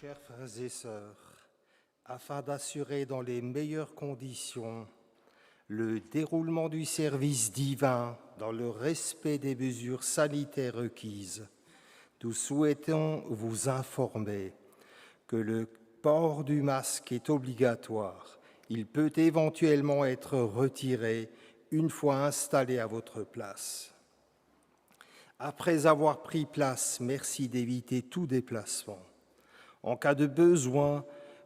Chers frères et sœurs, afin d'assurer dans les meilleures conditions le déroulement du service divin dans le respect des mesures sanitaires requises, nous souhaitons vous informer que le port du masque est obligatoire. Il peut éventuellement être retiré une fois installé à votre place. Après avoir pris place, merci d'éviter tout déplacement. En cas de besoin,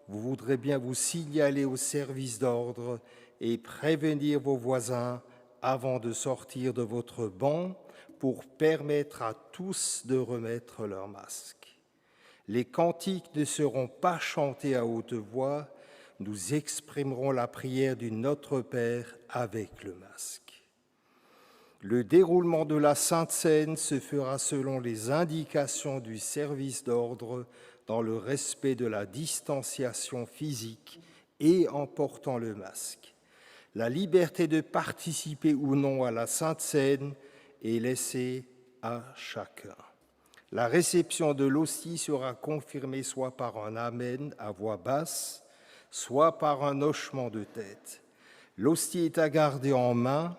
vous voudrez bien vous signaler au service d'ordre et prévenir vos voisins avant de sortir de votre banc pour permettre à tous de remettre leur masque. Les cantiques ne seront pas chantés à haute voix, nous exprimerons la prière du Notre Père avec le masque. Le déroulement de la Sainte Seine se fera selon les indications du service d'ordre dans le respect de la distanciation physique et en portant le masque. La liberté de participer ou non à la Sainte Seine est laissée à chacun. La réception de l'hostie sera confirmée soit par un amen à voix basse, soit par un hochement de tête. L'hostie est à garder en main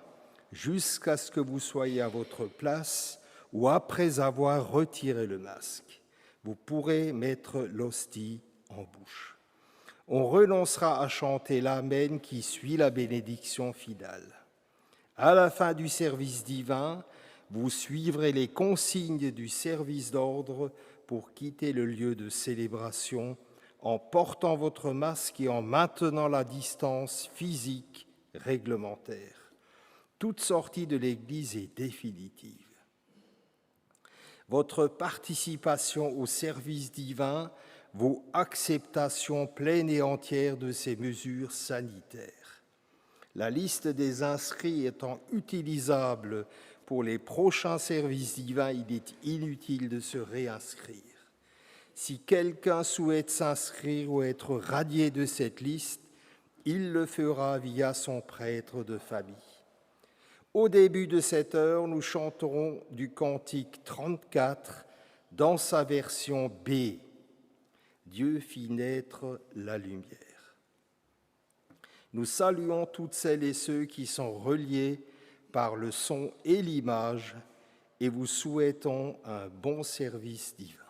jusqu'à ce que vous soyez à votre place ou après avoir retiré le masque. Vous pourrez mettre l'hostie en bouche. On renoncera à chanter l'amen qui suit la bénédiction finale. À la fin du service divin, vous suivrez les consignes du service d'ordre pour quitter le lieu de célébration en portant votre masque et en maintenant la distance physique réglementaire. Toute sortie de l'Église est définitive. Votre participation au service divin vaut acceptation pleine et entière de ces mesures sanitaires. La liste des inscrits étant utilisable pour les prochains services divins, il est inutile de se réinscrire. Si quelqu'un souhaite s'inscrire ou être radié de cette liste, il le fera via son prêtre de famille. Au début de cette heure, nous chanterons du cantique 34 dans sa version B. Dieu fit naître la lumière. Nous saluons toutes celles et ceux qui sont reliés par le son et l'image et vous souhaitons un bon service divin.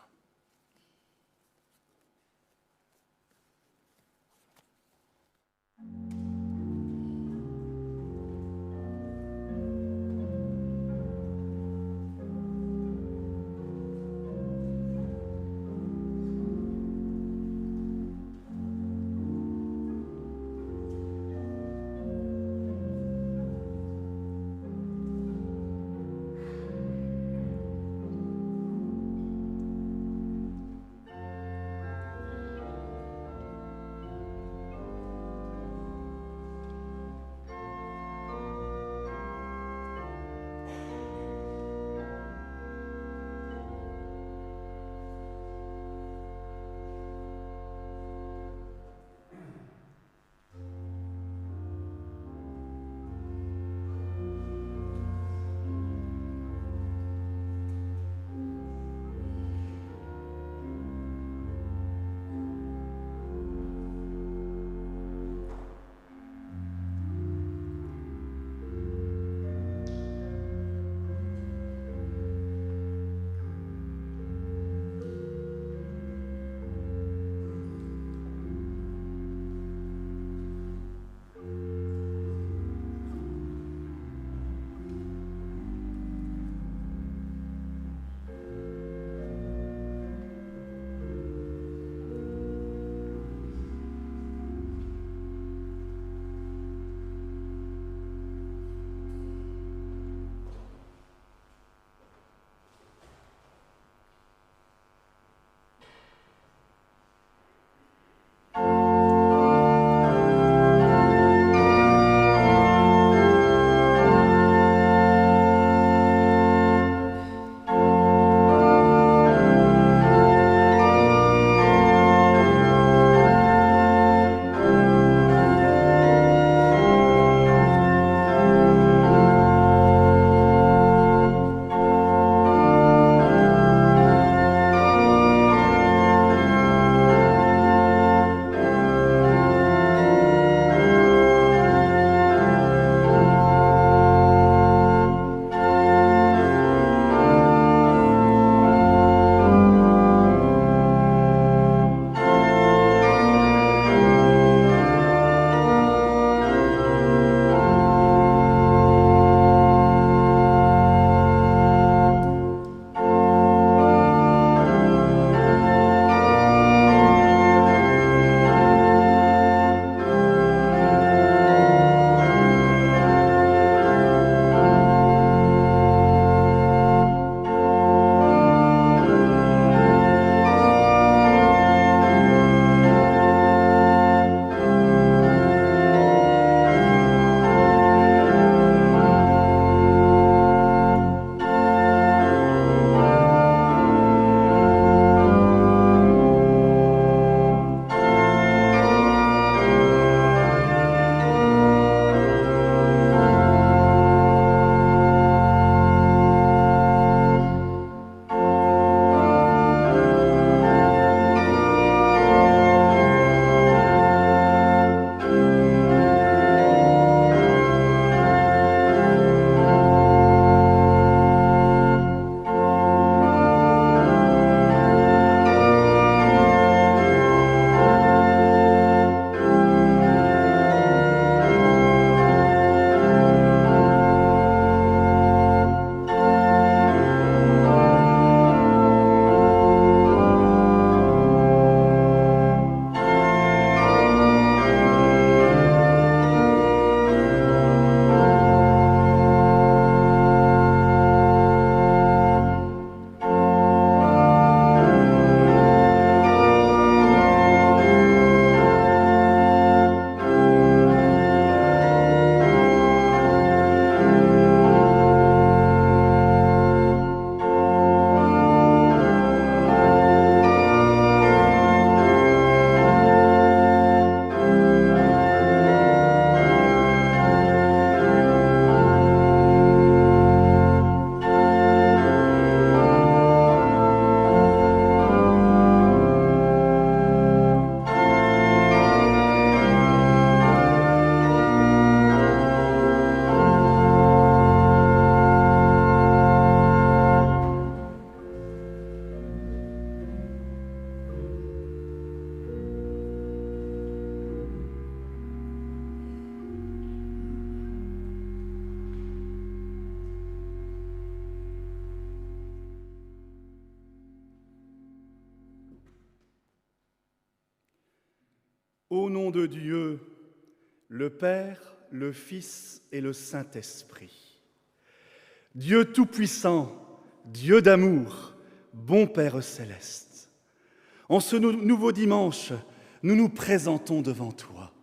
Au nom de Dieu, le Père, le Fils et le Saint-Esprit. Dieu Tout-Puissant, Dieu d'amour, bon Père céleste, en ce nouveau dimanche, nous nous présentons devant toi.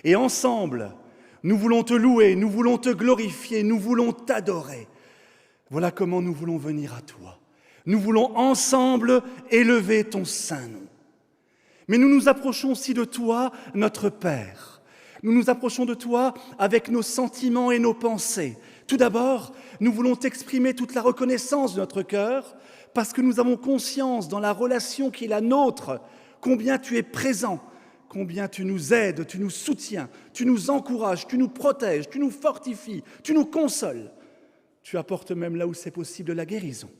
Et ensemble, nous voulons te louer, nous voulons te glorifier, nous voulons t'adorer. Voilà comment nous voulons venir à toi. Nous voulons ensemble élever ton saint nom. Mais nous nous approchons aussi de toi, notre Père. Nous nous approchons de toi avec nos sentiments et nos pensées. Tout d'abord, nous voulons t'exprimer toute la reconnaissance de notre cœur parce que nous avons conscience dans la relation qui est la nôtre, combien tu es présent, combien tu nous aides, tu nous soutiens, tu nous encourages, tu nous protèges, tu nous fortifies, tu nous consoles. Tu apportes même là où c'est possible la guérison.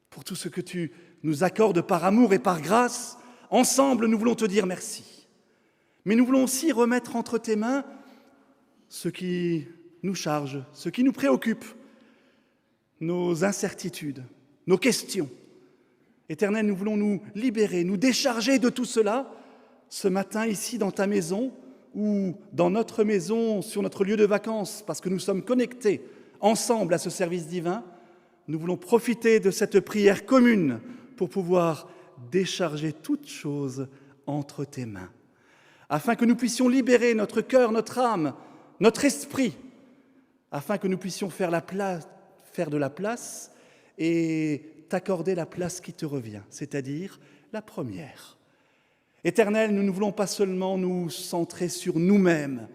Pour tout ce que tu nous accordes par amour et par grâce, ensemble, nous voulons te dire merci. Mais nous voulons aussi remettre entre tes mains ce qui nous charge, ce qui nous préoccupe, nos incertitudes, nos questions. Éternel, nous voulons nous libérer, nous décharger de tout cela ce matin ici dans ta maison ou dans notre maison, sur notre lieu de vacances, parce que nous sommes connectés ensemble à ce service divin. Nous voulons profiter de cette prière commune pour pouvoir décharger toutes choses entre tes mains, afin que nous puissions libérer notre cœur, notre âme, notre esprit, afin que nous puissions faire de la place et t'accorder la place qui te revient, c'est-à-dire la première. Éternel, nous ne voulons pas seulement nous centrer sur nous-mêmes,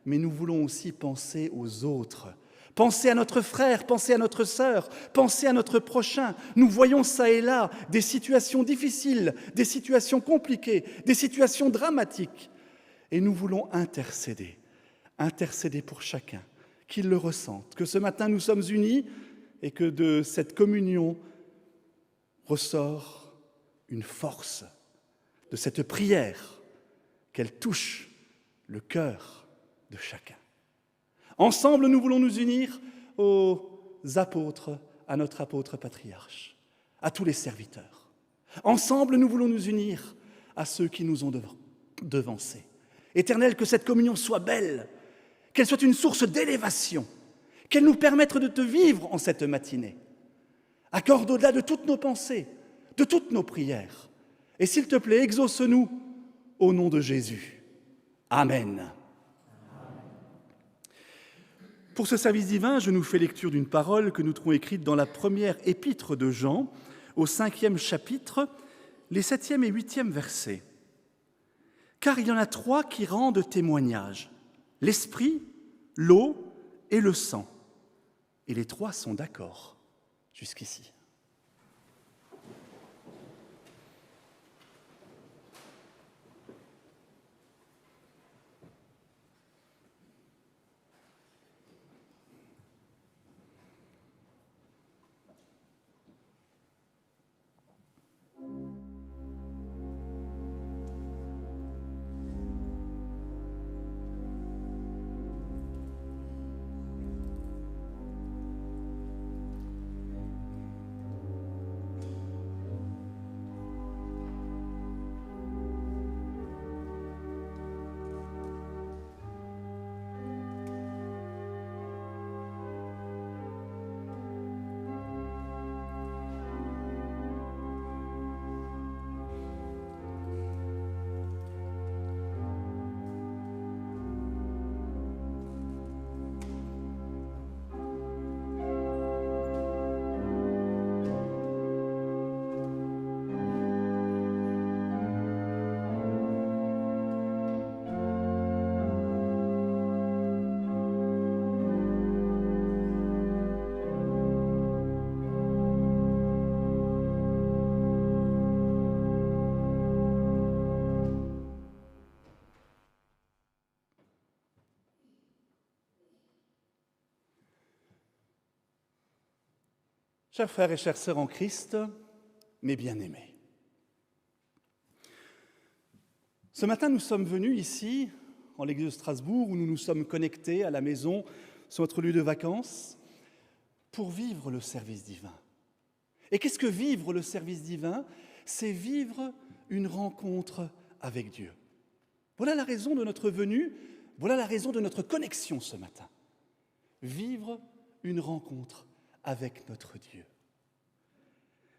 mais nous voulons aussi penser aux autres. Penser à notre frère, penser à notre sœur, penser à notre prochain. Nous voyons ça et là des situations difficiles, des situations compliquées, des situations dramatiques. Et nous voulons intercéder pour chacun, qu'il le ressente, que ce matin nous sommes unis et que de cette communion ressort une force, de cette prière, qu'elle touche le cœur de chacun. Ensemble, nous voulons nous unir aux apôtres, à notre apôtre patriarche, à tous les serviteurs. Ensemble, nous voulons nous unir à ceux qui nous ont devancés. Éternel, que cette communion soit belle, qu'elle soit une source d'élévation, qu'elle nous permette de te vivre en cette matinée. Accorde au-delà de toutes nos pensées, de toutes nos prières. Et s'il te plaît, exauce-nous au nom de Jésus. Amen. Pour ce service divin, je nous fais lecture d'une parole que nous trouvons écrite dans la première épître de Jean, au 5e chapitre, les 7e et 8e versets. Car il y en a 3 qui rendent témoignage, l'esprit, l'eau et le sang. Et les 3 sont d'accord jusqu'ici. Chers frères et chères sœurs en Christ, mes bien-aimés, ce matin nous sommes venus ici, en l'église de Strasbourg, où nous nous sommes connectés à la maison sur notre lieu de vacances, pour vivre le service divin. Et qu'est-ce que vivre le service divin ? C'est vivre une rencontre avec Dieu. Voilà la raison de notre venue, voilà la raison de notre connexion ce matin. Vivre une rencontre avec notre Dieu.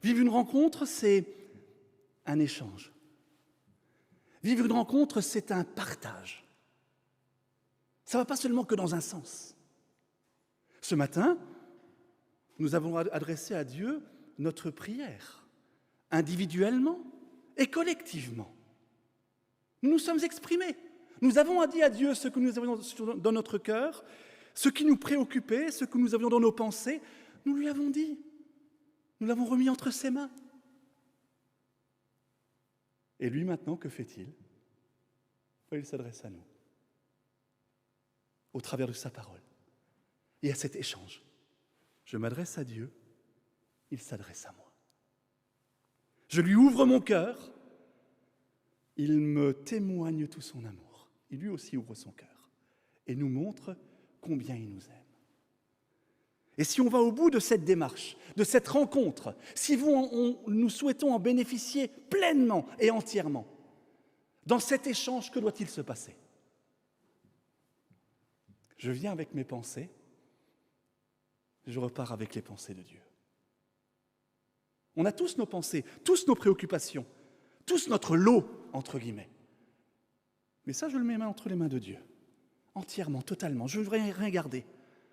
Vivre une rencontre, c'est un échange. Vivre une rencontre, c'est un partage. Ça ne va pas seulement que dans un sens. Ce matin, nous avons adressé à Dieu notre prière, individuellement et collectivement. Nous nous sommes exprimés. Nous avons dit à Dieu ce que nous avions dans notre cœur, ce qui nous préoccupait, ce que nous avions dans nos pensées. Nous lui avons dit. Nous l'avons remis entre ses mains. Et lui, maintenant, que fait-il? Il s'adresse à nous, au travers de sa parole. Et à cet échange, je m'adresse à Dieu, il s'adresse à moi. Je lui ouvre mon cœur, il me témoigne tout son amour. Il lui aussi ouvre son cœur et nous montre combien il nous aime. Et si on va au bout de cette démarche, de cette rencontre, si nous souhaitons en bénéficier pleinement et entièrement, dans cet échange, que doit-il se passer? Je viens avec mes pensées, je repars avec les pensées de Dieu. On a tous nos pensées, tous nos préoccupations, tous notre lot, entre guillemets. Mais ça, je le mets entre les mains de Dieu, entièrement, totalement. Je ne veux rien garder,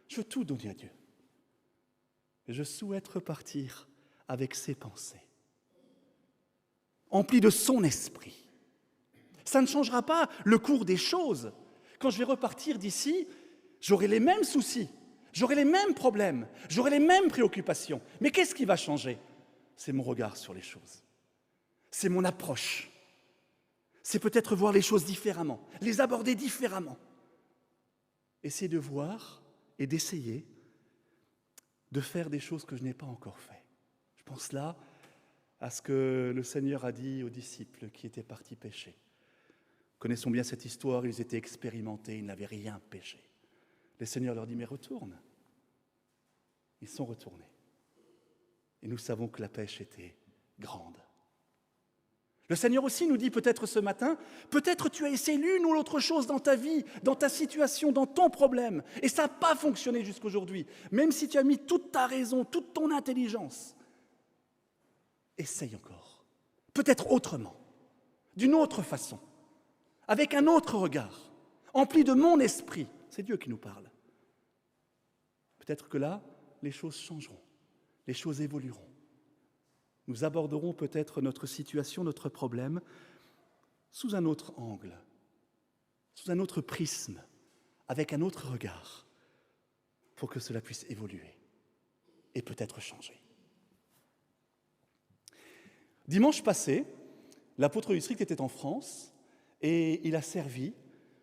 je veux tout donner à Dieu. Et je souhaite repartir avec ses pensées, empli de son esprit. Ça ne changera pas le cours des choses. Quand je vais repartir d'ici, j'aurai les mêmes soucis, j'aurai les mêmes problèmes, j'aurai les mêmes préoccupations. Mais qu'est-ce qui va changer? C'est mon regard sur les choses. C'est mon approche. C'est peut-être voir les choses différemment, les aborder différemment. Essayer de voir et d'essayer de faire des choses que je n'ai pas encore fait. Je pense là à ce que le Seigneur a dit aux disciples qui étaient partis pêcher. Connaissons bien cette histoire, ils étaient expérimentés, ils n'avaient rien pêché. Le Seigneur leur dit, mais retourne. Ils sont retournés. Et nous savons que la pêche était grande. Le Seigneur aussi nous dit peut-être ce matin, peut-être tu as essayé l'une ou l'autre chose dans ta vie, dans ta situation, dans ton problème, et ça n'a pas fonctionné jusqu'aujourd'hui, même si tu as mis toute ta raison, toute ton intelligence. Essaye encore, peut-être autrement, d'une autre façon, avec un autre regard, empli de mon esprit. C'est Dieu qui nous parle. Peut-être que là, les choses changeront, les choses évolueront. Nous aborderons peut-être notre situation, notre problème, sous un autre angle, sous un autre prisme, avec un autre regard, pour que cela puisse évoluer et peut-être changer. Dimanche passé, l'apôtre du district était en France et il a servi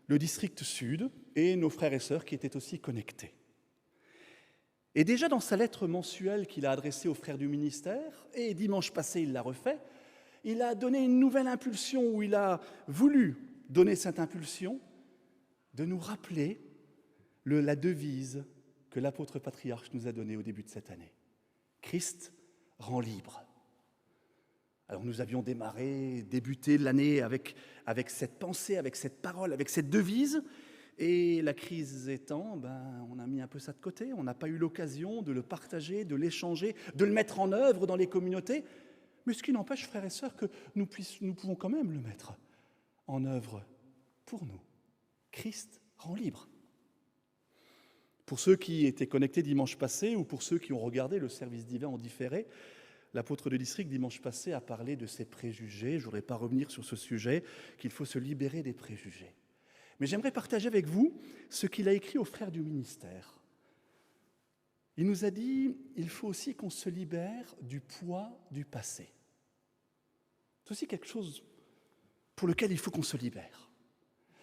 le district sud et nos frères et sœurs qui étaient aussi connectés. Et déjà dans sa lettre mensuelle qu'il a adressée aux frères du ministère, et dimanche passé il l'a refait, il a donné une nouvelle impulsion, où il a voulu donner cette impulsion de nous rappeler la devise que l'apôtre patriarche nous a donnée au début de cette année. Christ rend libre. Alors nous avions débuté l'année avec cette pensée, avec cette parole, avec cette devise. Et la crise étant, on a mis un peu ça de côté. On n'a pas eu l'occasion de le partager, de l'échanger, de le mettre en œuvre dans les communautés. Mais ce qui n'empêche, frères et sœurs, que nous pouvons quand même le mettre en œuvre pour nous. Christ rend libre. Pour ceux qui étaient connectés dimanche passé ou pour ceux qui ont regardé le service divin en différé, l'apôtre de district dimanche passé a parlé de ses préjugés. Je ne voudrais pas revenir sur ce sujet, qu'il faut se libérer des préjugés. Mais j'aimerais partager avec vous ce qu'il a écrit aux frères du ministère. Il nous a dit, il faut aussi qu'on se libère du poids du passé. C'est aussi quelque chose pour lequel il faut qu'on se libère.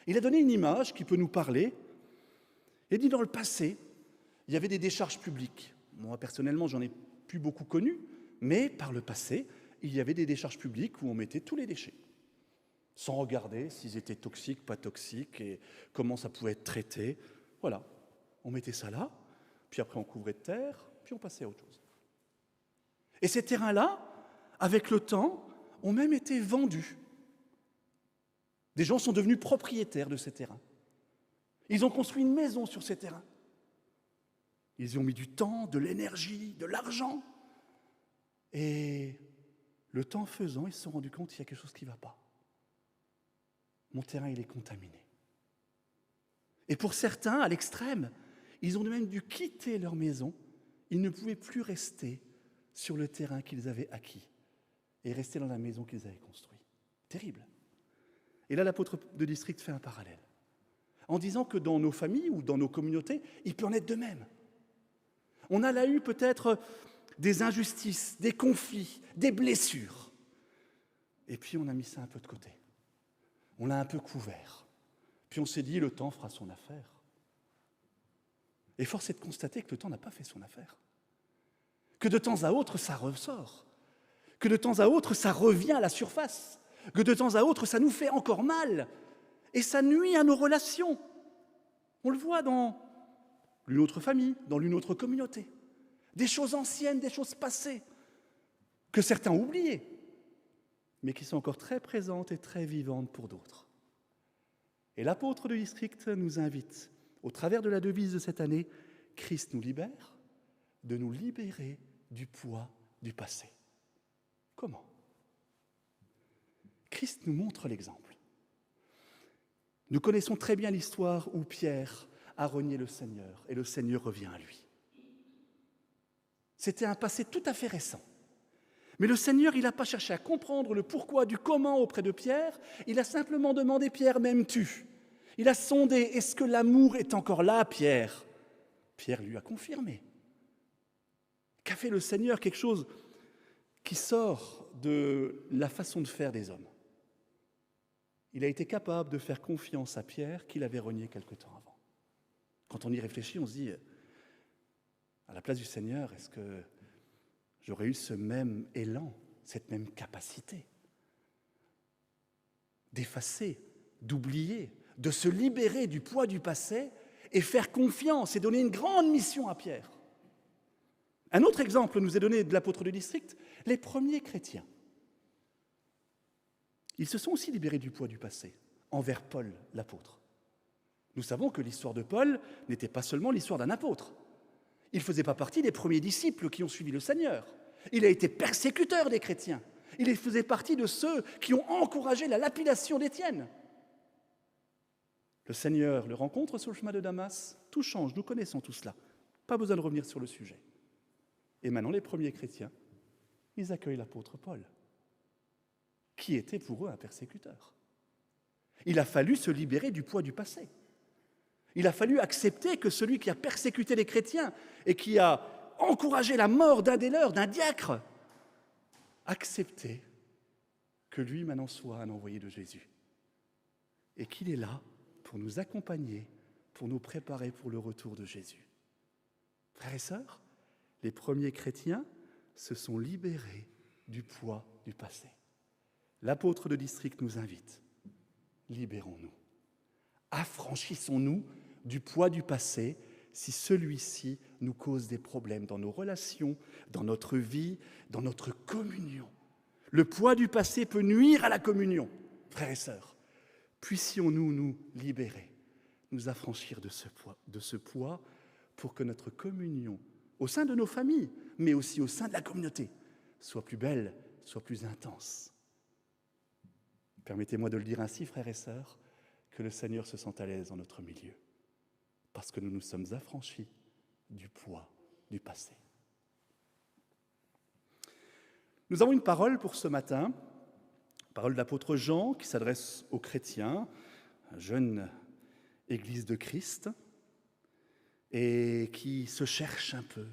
Il a donné une image qui peut nous parler. Il dit, dans le passé, il y avait des décharges publiques. Moi, personnellement, j'en ai plus beaucoup connu, mais par le passé, il y avait des décharges publiques où on mettait tous les déchets, sans regarder s'ils étaient toxiques, pas toxiques, et comment ça pouvait être traité. Voilà, on mettait ça là, puis après on couvrait de terre, puis on passait à autre chose. Et ces terrains-là, avec le temps, ont même été vendus. Des gens sont devenus propriétaires de ces terrains. Ils ont construit une maison sur ces terrains. Ils y ont mis du temps, de l'énergie, de l'argent. Et le temps faisant, ils se sont rendus compte qu'il y a quelque chose qui ne va pas. Mon terrain, il est contaminé. Et pour certains, à l'extrême, ils ont même dû quitter leur maison. Ils ne pouvaient plus rester sur le terrain qu'ils avaient acquis et rester dans la maison qu'ils avaient construite. Terrible. Et là, l'apôtre de district fait un parallèle en disant que dans nos familles ou dans nos communautés, il peut en être de même. On a là eu peut-être des injustices, des conflits, des blessures. Et puis on a mis ça un peu de côté. On l'a un peu couvert. Puis on s'est dit, le temps fera son affaire. Et force est de constater que le temps n'a pas fait son affaire. Que de temps à autre, ça ressort. Que de temps à autre, ça revient à la surface. Que de temps à autre, ça nous fait encore mal. Et ça nuit à nos relations. On le voit dans l'une autre famille, dans l'une autre communauté. Des choses anciennes, des choses passées, que certains ont oubliées, mais qui sont encore très présentes et très vivantes pour d'autres. Et l'apôtre de district nous invite, au travers de la devise de cette année, Christ nous libère, de nous libérer du poids du passé. Comment ? Christ nous montre l'exemple. Nous connaissons très bien l'histoire où Pierre a renié le Seigneur et le Seigneur revient à lui. C'était un passé tout à fait récent. Mais le Seigneur, il n'a pas cherché à comprendre le pourquoi du comment auprès de Pierre. Il a simplement demandé, Pierre, m'aimes-tu ? Il a sondé, est-ce que l'amour est encore là, Pierre ? Pierre lui a confirmé. Qu'a fait le Seigneur ? Quelque chose qui sort de la façon de faire des hommes. Il a été capable de faire confiance à Pierre qu'il avait renié quelque temps avant. Quand on y réfléchit, on se dit, à la place du Seigneur, est-ce que j'aurais eu ce même élan, cette même capacité d'effacer, d'oublier, de se libérer du poids du passé et faire confiance et donner une grande mission à Pierre. Un autre exemple nous est donné de l'apôtre de district, les premiers chrétiens. Ils se sont aussi libérés du poids du passé envers Paul, l'apôtre. Nous savons que l'histoire de Paul n'était pas seulement l'histoire d'un apôtre. Il ne faisait pas partie des premiers disciples qui ont suivi le Seigneur. Il a été persécuteur des chrétiens. Il faisait partie de ceux qui ont encouragé la lapidation d'Étienne. Le Seigneur le rencontre sur le chemin de Damas. Tout change, nous connaissons tout cela. Pas besoin de revenir sur le sujet. Et maintenant, les premiers chrétiens, ils accueillent l'apôtre Paul, qui était pour eux un persécuteur. Il a fallu se libérer du poids du passé. Il a fallu accepter que celui qui a persécuté les chrétiens et qui a encouragé la mort d'un des leurs, d'un diacre, accepter que lui maintenant soit un envoyé de Jésus. Et qu'il est là pour nous accompagner, pour nous préparer pour le retour de Jésus. Frères et sœurs, les premiers chrétiens se sont libérés du poids du passé. L'apôtre de district nous invite. Libérons-nous. Affranchissons-nous du poids du passé si celui-ci nous cause des problèmes dans nos relations, dans notre vie, dans notre communion. Le poids du passé peut nuire à la communion, frères et sœurs. Puissions-nous nous libérer, nous affranchir de ce poids pour que notre communion, au sein de nos familles, mais aussi au sein de la communauté, soit plus belle, soit plus intense. Permettez-moi de le dire ainsi, frères et sœurs, que le Seigneur se sente à l'aise dans notre milieu, parce que nous nous sommes affranchis du poids du passé. Nous avons une parole pour ce matin, parole de l'apôtre Jean qui s'adresse aux chrétiens, à jeune Église de Christ, et qui se cherche un peu.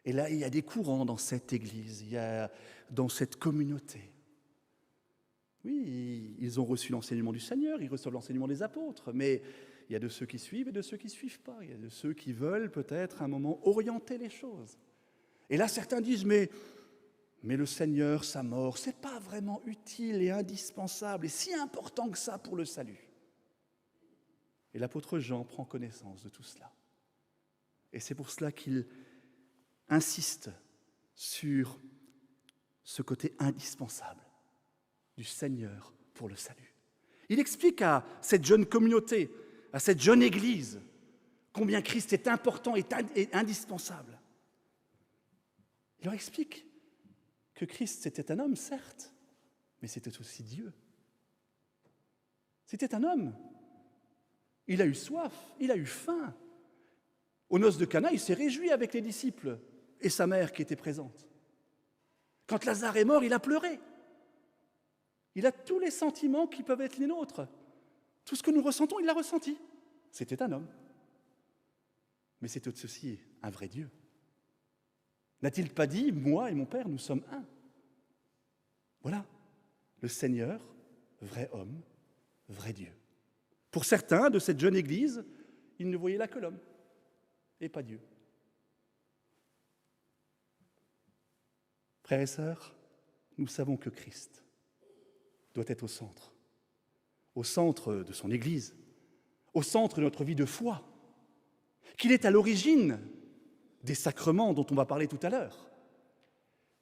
Et là, il y a des courants dans cette Église, il y a dans cette communauté. Oui, ils ont reçu l'enseignement du Seigneur, ils reçoivent l'enseignement des apôtres, mais il y a de ceux qui suivent et de ceux qui ne suivent pas. Il y a de ceux qui veulent peut-être à un moment orienter les choses. Et là, certains disent, mais le Seigneur, sa mort, ce n'est pas vraiment utile et indispensable et si important que ça pour le salut. Et l'apôtre Jean prend connaissance de tout cela. Et c'est pour cela qu'il insiste sur ce côté indispensable du Seigneur pour le salut. Il explique à cette jeune communauté, à cette jeune Église, combien Christ est important et indispensable. Il leur explique que Christ, c'était un homme, certes, mais c'était aussi Dieu. C'était un homme. Il a eu soif, il a eu faim. Aux noces de Cana, il s'est réjoui avec les disciples et sa mère qui était présente. Quand Lazare est mort, il a pleuré. Il a tous les sentiments qui peuvent être les nôtres. Tout ce que nous ressentons, il l'a ressenti. C'était un homme. Mais c'était aussi un vrai Dieu. N'a-t-il pas dit, moi et mon Père, nous sommes un? Voilà, le Seigneur, vrai homme, vrai Dieu. Pour certains de cette jeune Église, ils ne voyaient là que l'homme et pas Dieu. Frères et sœurs, nous savons que Christ doit être au centre de son Église, au centre de notre vie de foi, qu'il est à l'origine des sacrements dont on va parler tout à l'heure,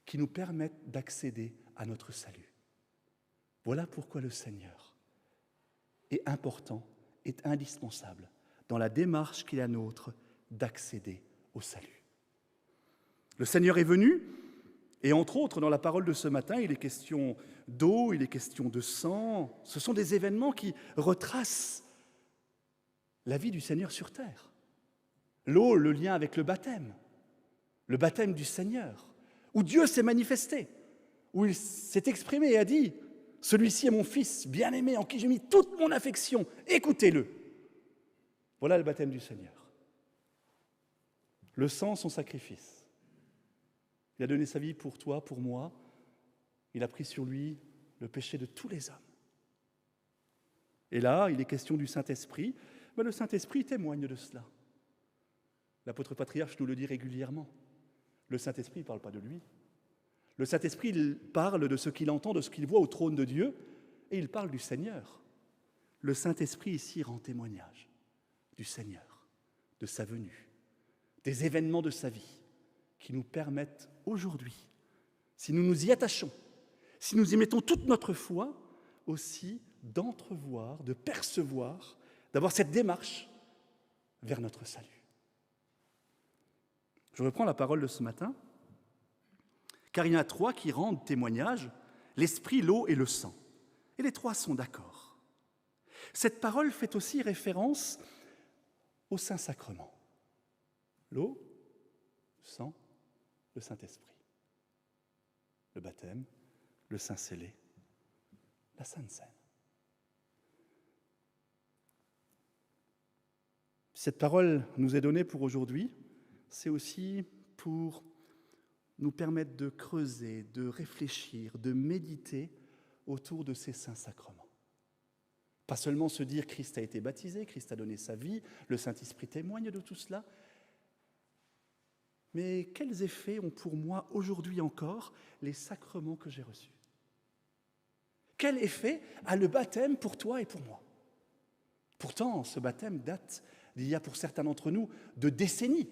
qui nous permettent d'accéder à notre salut. Voilà pourquoi le Seigneur est important, est indispensable dans la démarche qui est la nôtre d'accéder au salut. Le Seigneur est venu, et entre autres, dans la parole de ce matin, il est question d'eau, il est question de sang. Ce sont des événements qui retracent la vie du Seigneur sur terre. L'eau, le lien avec le baptême du Seigneur, où Dieu s'est manifesté, où il s'est exprimé et a dit « Celui-ci est mon Fils bien-aimé, en qui j'ai mis toute mon affection, écoutez-le ». Voilà le baptême du Seigneur. Le sang, son sacrifice. Il a donné sa vie pour toi, pour moi. Il a pris sur lui le péché de tous les hommes. Et là, il est question du Saint-Esprit. Mais le Saint-Esprit témoigne de cela. L'apôtre patriarche nous le dit régulièrement. Le Saint-Esprit ne parle pas de lui. Le Saint-Esprit, il parle de ce qu'il entend, de ce qu'il voit au trône de Dieu, et il parle du Seigneur. Le Saint-Esprit ici rend témoignage du Seigneur, de sa venue, des événements de sa vie, qui nous permettent aujourd'hui, si nous nous y attachons, si nous y mettons toute notre foi, aussi d'entrevoir, de percevoir, d'avoir cette démarche vers notre salut. Je reprends la parole de ce matin, car il y en a trois qui rendent témoignage, l'esprit, l'eau et le sang. Et les trois sont d'accord. Cette parole fait aussi référence au Saint-Sacrement. L'eau, le sang, le Saint-Esprit. Le baptême, le Saint-Scellé, la Sainte Seine. Cette parole nous est donnée pour aujourd'hui, c'est aussi pour nous permettre de creuser, de réfléchir, de méditer autour de ces saints sacrements. Pas seulement se dire Christ a été baptisé, Christ a donné sa vie, le Saint-Esprit témoigne de tout cela, mais quels effets ont pour moi aujourd'hui encore les sacrements que j'ai reçus? Quel effet a le baptême pour toi et pour moi? Pourtant, ce baptême date d'il y a pour certains d'entre nous de décennies.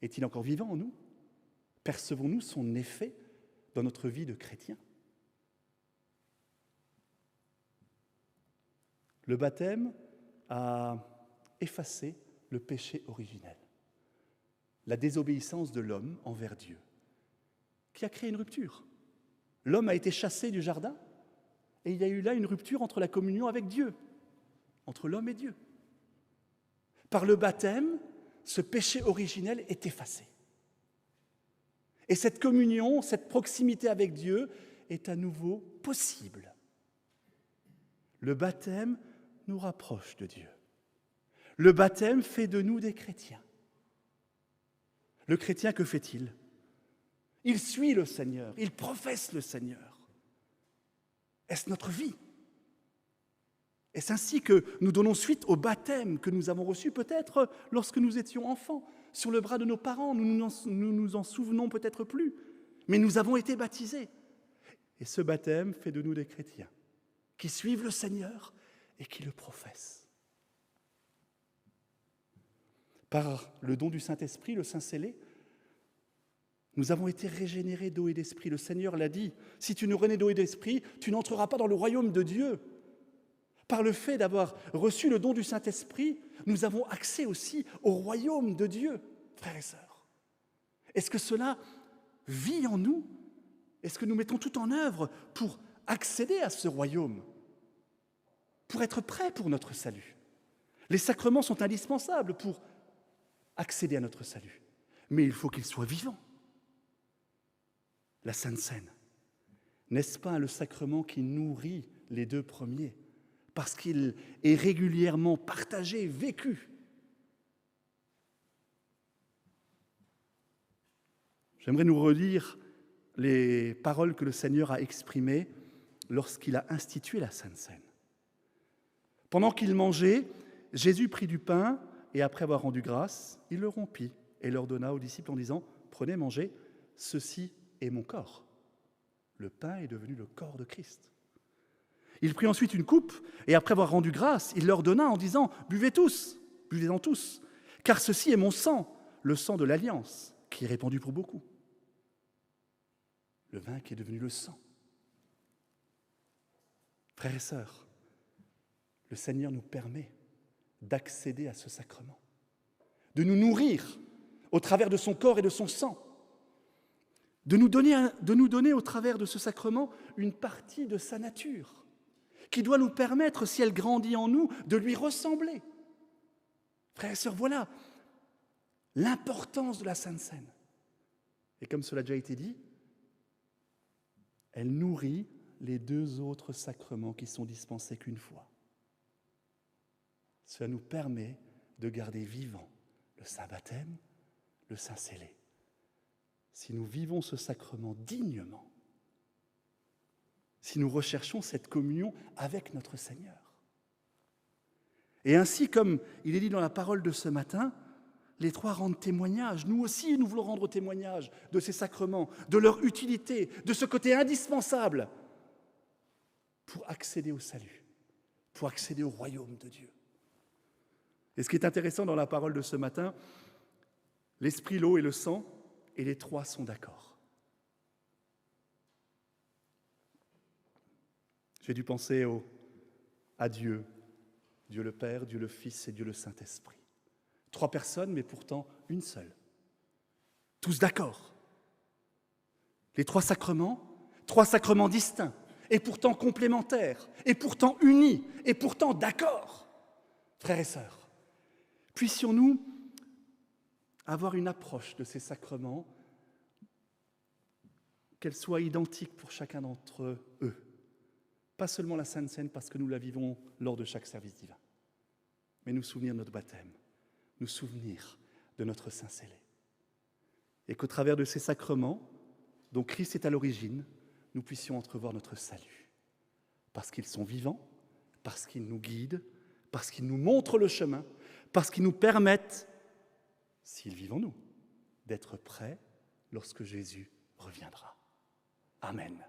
Est-il encore vivant en nous? Percevons-nous son effet dans notre vie de chrétien? Le baptême a effacé le péché originel, la désobéissance de l'homme envers Dieu, qui a créé une rupture. L'homme a été chassé du jardin et il y a eu là une rupture entre la communion avec Dieu, entre l'homme et Dieu. Par le baptême, ce péché originel est effacé. Et cette communion, cette proximité avec Dieu est à nouveau possible. Le baptême nous rapproche de Dieu. Le baptême fait de nous des chrétiens. Le chrétien, que fait-il? Il suit le Seigneur, il professe le Seigneur. Est-ce notre vie? Est-ce ainsi que nous donnons suite au baptême que nous avons reçu peut-être lorsque nous étions enfants, sur le bras de nos parents? Nous nous en souvenons peut-être plus, mais nous avons été baptisés. Et ce baptême fait de nous des chrétiens qui suivent le Seigneur et qui le professent. Par le don du Saint-Esprit, le Saint-Scellé, Nous avons été régénérés d'eau et d'esprit. Le Seigneur l'a dit, si tu ne renais d'eau et d'esprit, tu n'entreras pas dans le royaume de Dieu. Par le fait d'avoir reçu le don du Saint-Esprit, nous avons accès aussi au royaume de Dieu, frères et sœurs. Est-ce que cela vit en nous? Est-ce que nous mettons tout en œuvre pour accéder à ce royaume, pour être prêts pour notre salut? Les sacrements sont indispensables pour accéder à notre salut, mais il faut qu'ils soient vivants. La Sainte Seine, n'est-ce pas le sacrement qui nourrit les deux premiers, parce qu'il est régulièrement partagé, vécu? J'aimerais nous relire les paroles que le Seigneur a exprimées lorsqu'il a institué la Sainte Seine. Pendant qu'il mangeait, Jésus prit du pain et après avoir rendu grâce, il le rompit et leur donna aux disciples en disant « Prenez, mangez, ceci est mon corps. » Le pain est devenu le corps de Christ. Il prit ensuite une coupe et après avoir rendu grâce, il leur donna en disant « Buvez tous, buvez-en tous, car ceci est mon sang, le sang de l'alliance, qui est répandu pour beaucoup. » Le vin qui est devenu le sang. Frères et sœurs, le Seigneur nous permet d'accéder à ce sacrement, de nous nourrir au travers de son corps et de son sang, de nous donner au travers de ce sacrement une partie de sa nature, qui doit nous permettre, si elle grandit en nous, de lui ressembler. Frères et sœurs, voilà l'importance de la Sainte Seine. Et comme cela a déjà été dit, elle nourrit les deux autres sacrements qui sont dispensés qu'une fois. Cela nous permet de garder vivant le Saint-Baptême, le Saint-Scellé. Si nous vivons ce sacrement dignement, si nous recherchons cette communion avec notre Seigneur. Et ainsi, comme il est dit dans la parole de ce matin, les trois rendent témoignage. Nous aussi, nous voulons rendre témoignage de ces sacrements, de leur utilité, de ce côté indispensable pour accéder au salut, pour accéder au royaume de Dieu. Et ce qui est intéressant dans la parole de ce matin, l'esprit, l'eau et le sang, et les trois sont d'accord. J'ai dû penser à Dieu, Dieu le Père, Dieu le Fils et Dieu le Saint-Esprit. Trois personnes, mais pourtant une seule. Tous d'accord. Les trois sacrements distincts, et pourtant complémentaires, et pourtant unis, et pourtant d'accord. Frères et sœurs, puissions-nous avoir une approche de ces sacrements, qu'elle soit identique pour chacun d'entre eux. Pas seulement la Sainte Seine parce que nous la vivons lors de chaque service divin, mais nous souvenir de notre baptême, nous souvenir de notre Saint-Scellé. Et qu'au travers de ces sacrements, dont Christ est à l'origine, nous puissions entrevoir notre salut. Parce qu'ils sont vivants, parce qu'ils nous guident, parce qu'ils nous montrent le chemin, parce qu'ils nous permettent, s'ils vivent en nous, d'être prêts lorsque Jésus reviendra. Amen.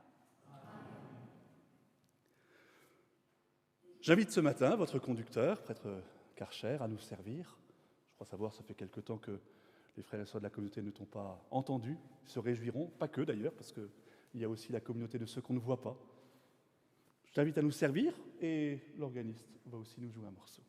J'invite ce matin votre conducteur, prêtre Karcher, à nous servir. Je crois savoir, ça fait quelque temps que les frères et sœurs de la communauté ne t'ont pas entendu. Ils se réjouiront, pas que d'ailleurs, parce qu'il y a aussi la communauté de ceux qu'on ne voit pas. Je t'invite à nous servir et l'organiste va aussi nous jouer un morceau.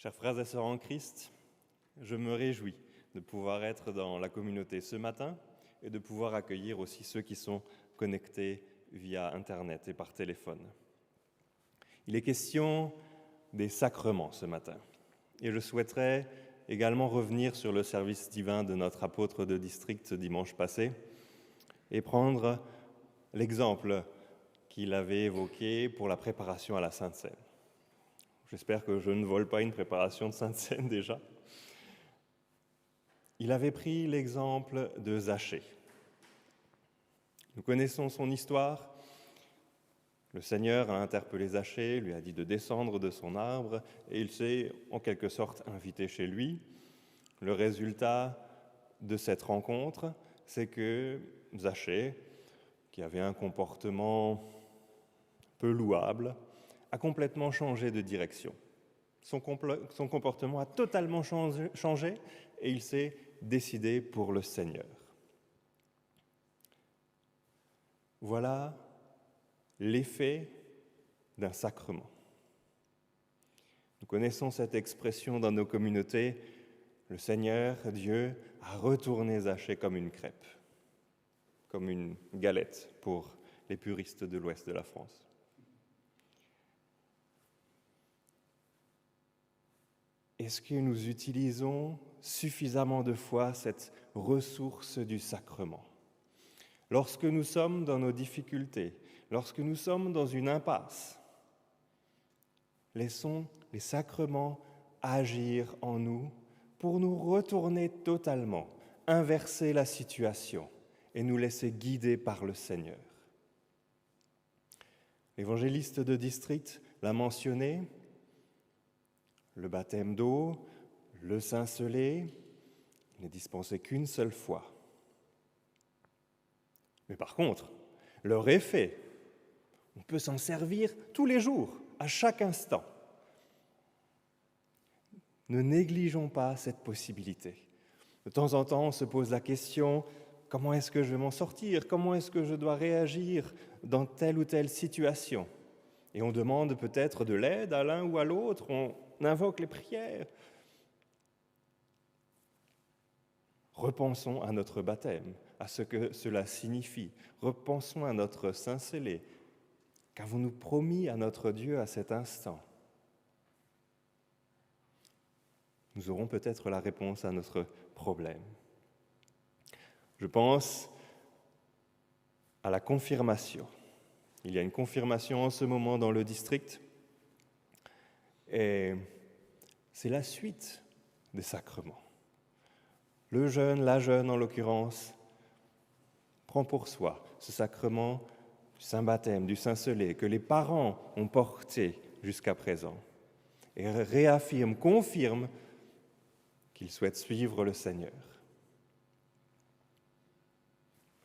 Chers frères et sœurs en Christ, je me réjouis de pouvoir être dans la communauté ce matin et de pouvoir accueillir aussi ceux qui sont connectés via Internet et par téléphone. Il est question des sacrements ce matin et je souhaiterais également revenir sur le service divin de notre apôtre de district dimanche passé et prendre l'exemple qu'il avait évoqué pour la préparation à la Sainte Seine. J'espère que je ne vole pas une préparation de Sainte Seine déjà. Il avait pris l'exemple de Zachée. Nous connaissons son histoire. Le Seigneur a interpellé Zachée, lui a dit de descendre de son arbre et il s'est en quelque sorte invité chez lui. Le résultat de cette rencontre, c'est que Zachée, qui avait un comportement peu louable, a complètement changé de direction. Son comportement a totalement changé et il s'est décidé pour le Seigneur. Voilà l'effet d'un sacrement. Nous connaissons cette expression dans nos communautés. Le Seigneur, Dieu, a retourné Zachée comme une crêpe, comme une galette pour les puristes de l'ouest de la France. Est-ce que nous utilisons suffisamment de fois cette ressource du sacrement ? Lorsque nous sommes dans nos difficultés, lorsque nous sommes dans une impasse, laissons les sacrements agir en nous pour nous retourner totalement, inverser la situation et nous laisser guider par le Seigneur. L'évangéliste de district l'a mentionné, le baptême d'eau, le cincelet, n'est dispensé qu'une seule fois. Mais par contre, leur effet, on peut s'en servir tous les jours, à chaque instant. Ne négligeons pas cette possibilité. De temps en temps, on se pose la question, comment est-ce que je vais m'en sortir ? Comment est-ce que je dois réagir dans telle ou telle situation ? Et on demande peut-être de l'aide à l'un ou à l'autre, on invoque les prières. Repensons à notre baptême, à ce que cela signifie. Repensons à notre cincelet. Qu'avons-nous promis à notre Dieu à cet instant ? Nous aurons peut-être la réponse à notre problème. Je pense à la confirmation. Il y a une confirmation en ce moment dans le district et c'est la suite des sacrements. Le jeune, la jeune en l'occurrence, prend pour soi ce sacrement du Saint-Baptême, du Saint-Celé, que les parents ont porté jusqu'à présent, et réaffirme, confirme qu'il souhaite suivre le Seigneur.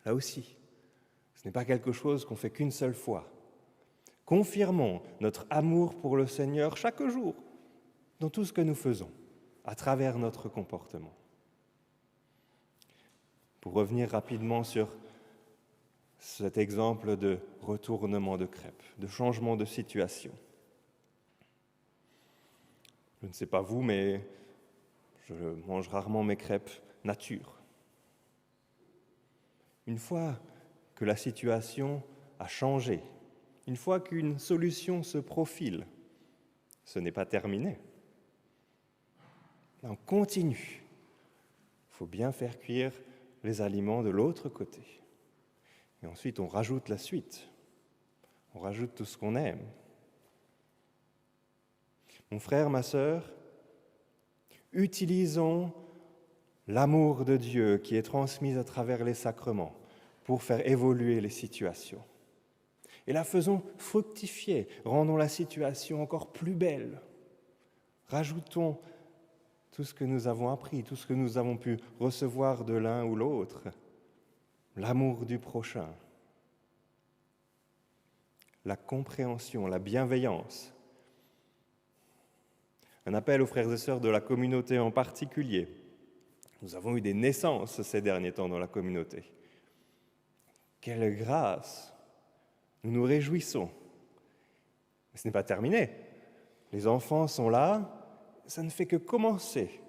Là aussi, ce n'est pas quelque chose qu'on fait qu'une seule fois. Confirmons notre amour pour le Seigneur chaque jour, dans tout ce que nous faisons, à travers notre comportement. Pour revenir rapidement sur cet exemple de retournement de crêpe, de changement de situation. Je ne sais pas vous, mais je mange rarement mes crêpes nature. Une fois que la situation a changé, une fois qu'une solution se profile, ce n'est pas terminé. On continue. Il faut bien faire cuire les aliments de l'autre côté. Et ensuite, on rajoute la suite. On rajoute tout ce qu'on aime. Mon frère, ma sœur, utilisons l'amour de Dieu qui est transmis à travers les sacrements pour faire évoluer les situations. Et la faisons fructifier, rendons la situation encore plus belle. Rajoutons tout ce que nous avons appris, tout ce que nous avons pu recevoir de l'un ou l'autre, l'amour du prochain, la compréhension, la bienveillance. Un appel aux frères et sœurs de la communauté en particulier. Nous avons eu des naissances ces derniers temps dans la communauté. Quelle grâce! Nous nous réjouissons. Mais ce n'est pas terminé. Les enfants sont là ça ne fait que commencer,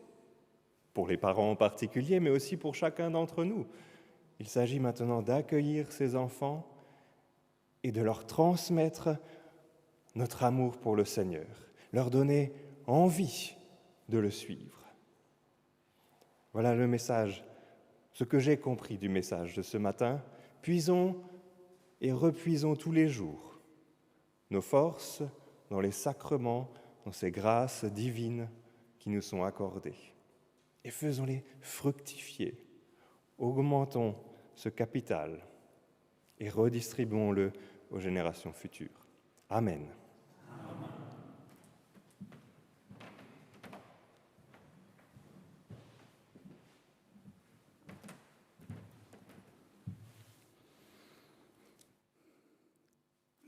pour les parents en particulier, mais aussi pour chacun d'entre nous. Il s'agit maintenant d'accueillir ces enfants et de leur transmettre notre amour pour le Seigneur, leur donner envie de le suivre. Voilà le message, ce que j'ai compris du message de ce matin. Puisons et repuisons tous les jours nos forces dans les sacrements, dans ces grâces divines qui nous sont accordées. Et faisons-les fructifier. Augmentons ce capital et redistribuons-le aux générations futures. Amen.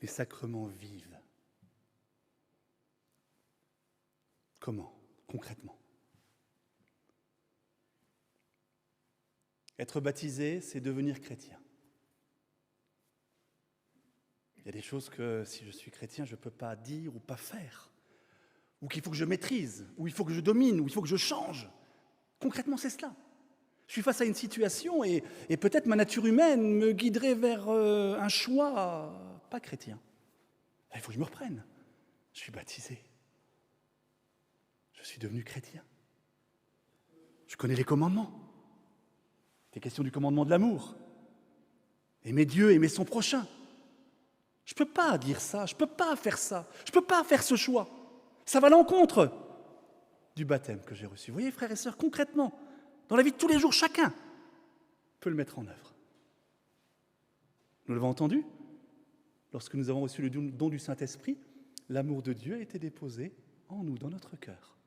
Les sacrements vivent. Comment, concrètement? Être baptisé, c'est devenir chrétien. Il y a des choses que, si je suis chrétien, je ne peux pas dire ou pas faire, ou qu'il faut que je maîtrise, ou il faut que je domine, ou il faut que je change. Concrètement, c'est cela. Je suis face à une situation et peut-être ma nature humaine me guiderait vers un choix pas chrétien. Là, il faut que je me reprenne. Je suis baptisé. Je suis devenu chrétien. Je connais les commandements. C'est question du commandement de l'amour. Aimer Dieu, aimer son prochain. Je ne peux pas dire ça, je ne peux pas faire ça, je ne peux pas faire ce choix. Ça va à l'encontre du baptême que j'ai reçu. Vous voyez, frères et sœurs, concrètement, dans la vie de tous les jours, chacun peut le mettre en œuvre. Nous l'avons entendu, lorsque nous avons reçu le don du Saint-Esprit, l'amour de Dieu a été déposé en nous, dans notre cœur.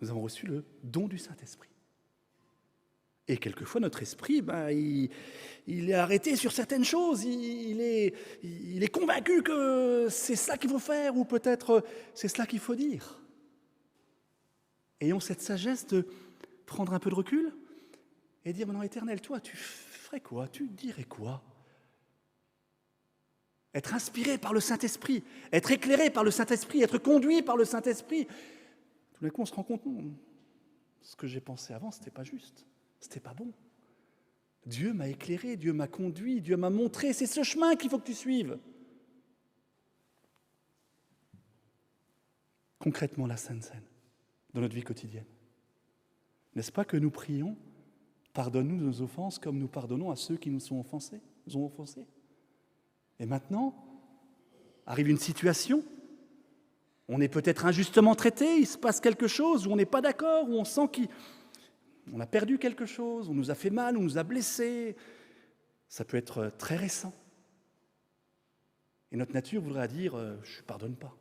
Nous avons reçu le don du Saint-Esprit. Et quelquefois, notre esprit, il est arrêté sur certaines choses, il est convaincu que c'est ça qu'il faut faire, ou peut-être c'est cela qu'il faut dire. Ayons cette sagesse de prendre un peu de recul et dire, maintenant, Éternel, toi, tu ferais quoi? Tu dirais quoi? Être inspiré par le Saint-Esprit, être éclairé par le Saint-Esprit, être conduit par le Saint-Esprit. Tout d'un coup, on se rend compte, non, ce que j'ai pensé avant, ce n'était pas juste. C'était pas bon. Dieu m'a éclairé, Dieu m'a conduit, Dieu m'a montré, c'est ce chemin qu'il faut que tu suives. Concrètement, la Sainte Seine, dans notre vie quotidienne. N'est-ce pas que nous prions, pardonne-nous nos offenses comme nous pardonnons à ceux qui nous ont offensés? Et maintenant, arrive une situation, on est peut-être injustement traité, il se passe quelque chose, où on n'est pas d'accord, où on sent qu'on a perdu quelque chose, on nous a fait mal, on nous a blessés. Ça peut être très récent. Et notre nature voudrait dire, je ne pardonne pas.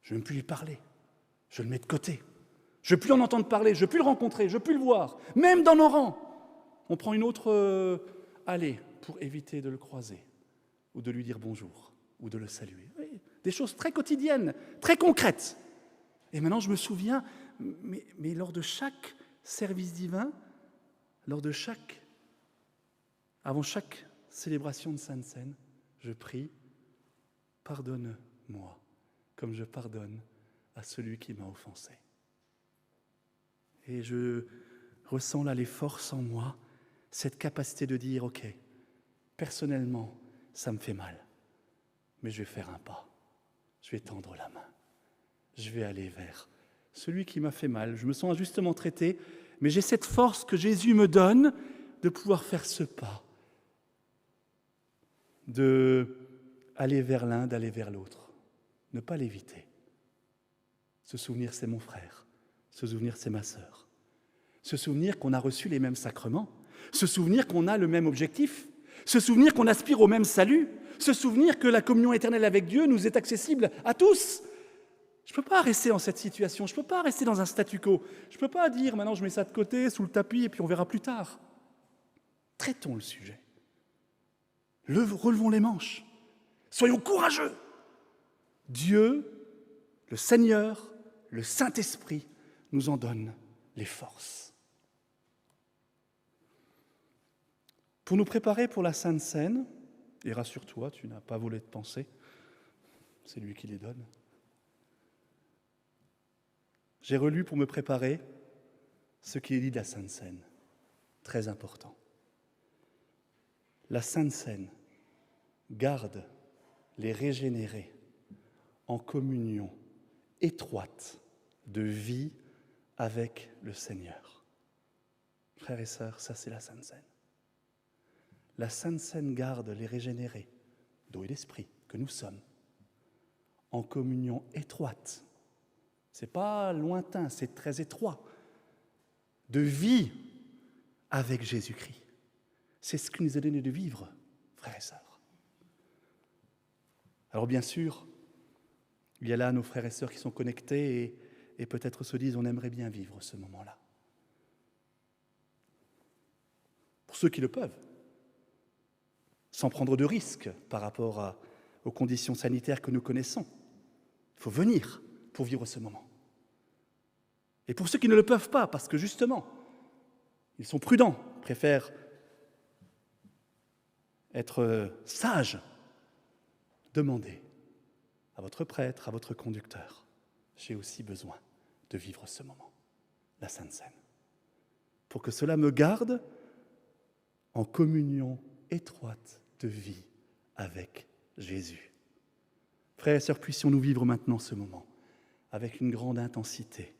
Je ne veux même plus lui parler. Je le mets de côté. Je ne veux plus en entendre parler, je ne veux plus le rencontrer, je ne veux plus le voir. Même dans nos rangs, on prend une autre allée pour éviter de le croiser, ou de lui dire bonjour, ou de le saluer. Oui, des choses très quotidiennes, très concrètes. Et maintenant, je me souviens, mais lors de chaque service divin, avant chaque célébration de Sainte Seine, je prie, pardonne-moi, comme je pardonne à celui qui m'a offensé. Et je ressens là les forces en moi, cette capacité de dire, ok, personnellement, ça me fait mal, mais je vais faire un pas, je vais tendre la main, je vais aller vers celui qui m'a fait mal. Je me sens injustement traité, mais j'ai cette force que Jésus me donne de pouvoir faire ce pas, d'aller vers l'un, d'aller vers l'autre, ne pas l'éviter. Se souvenir, c'est mon frère, se souvenir, c'est ma sœur, se souvenir qu'on a reçu les mêmes sacrements, se souvenir qu'on a le même objectif, se souvenir qu'on aspire au même salut, se souvenir que la communion éternelle avec Dieu nous est accessible à tous. Je ne peux pas rester dans cette situation, je ne peux pas rester dans un statu quo, je ne peux pas dire maintenant je mets ça de côté, sous le tapis, et puis on verra plus tard. Traitons le sujet. Relevons les manches. Soyons courageux. Dieu, le Seigneur, le Saint-Esprit nous en donne les forces. Pour nous préparer pour la Sainte Seine, et rassure-toi, tu n'as pas volé de pensée, c'est lui qui les donne. j'ai relu pour me préparer ce qui est dit de la Sainte Seine. Très important. La Sainte Seine garde les régénérés en communion étroite de vie avec le Seigneur. Frères et sœurs, ça c'est la Sainte Seine. La Sainte Seine garde les régénérés d'eau et d'esprit que nous sommes en communion étroite. C'est pas lointain, c'est très étroit. De vie avec Jésus-Christ. C'est ce qu'il nous a donné de vivre, frères et sœurs. Alors bien sûr, il y a là nos frères et sœurs qui sont connectés et peut-être se disent on aimerait bien vivre ce moment-là. Pour ceux qui le peuvent, sans prendre de risques par rapport aux conditions sanitaires que nous connaissons. Il faut venir pour vivre ce moment. Et pour ceux qui ne le peuvent pas, parce que justement, ils sont prudents, préfèrent être sages, demandez à votre prêtre, à votre conducteur, j'ai aussi besoin de vivre ce moment, la Sainte Seine, pour que cela me garde en communion étroite de vie avec Jésus. Frères et sœurs, puissions-nous vivre maintenant ce moment avec une grande intensité,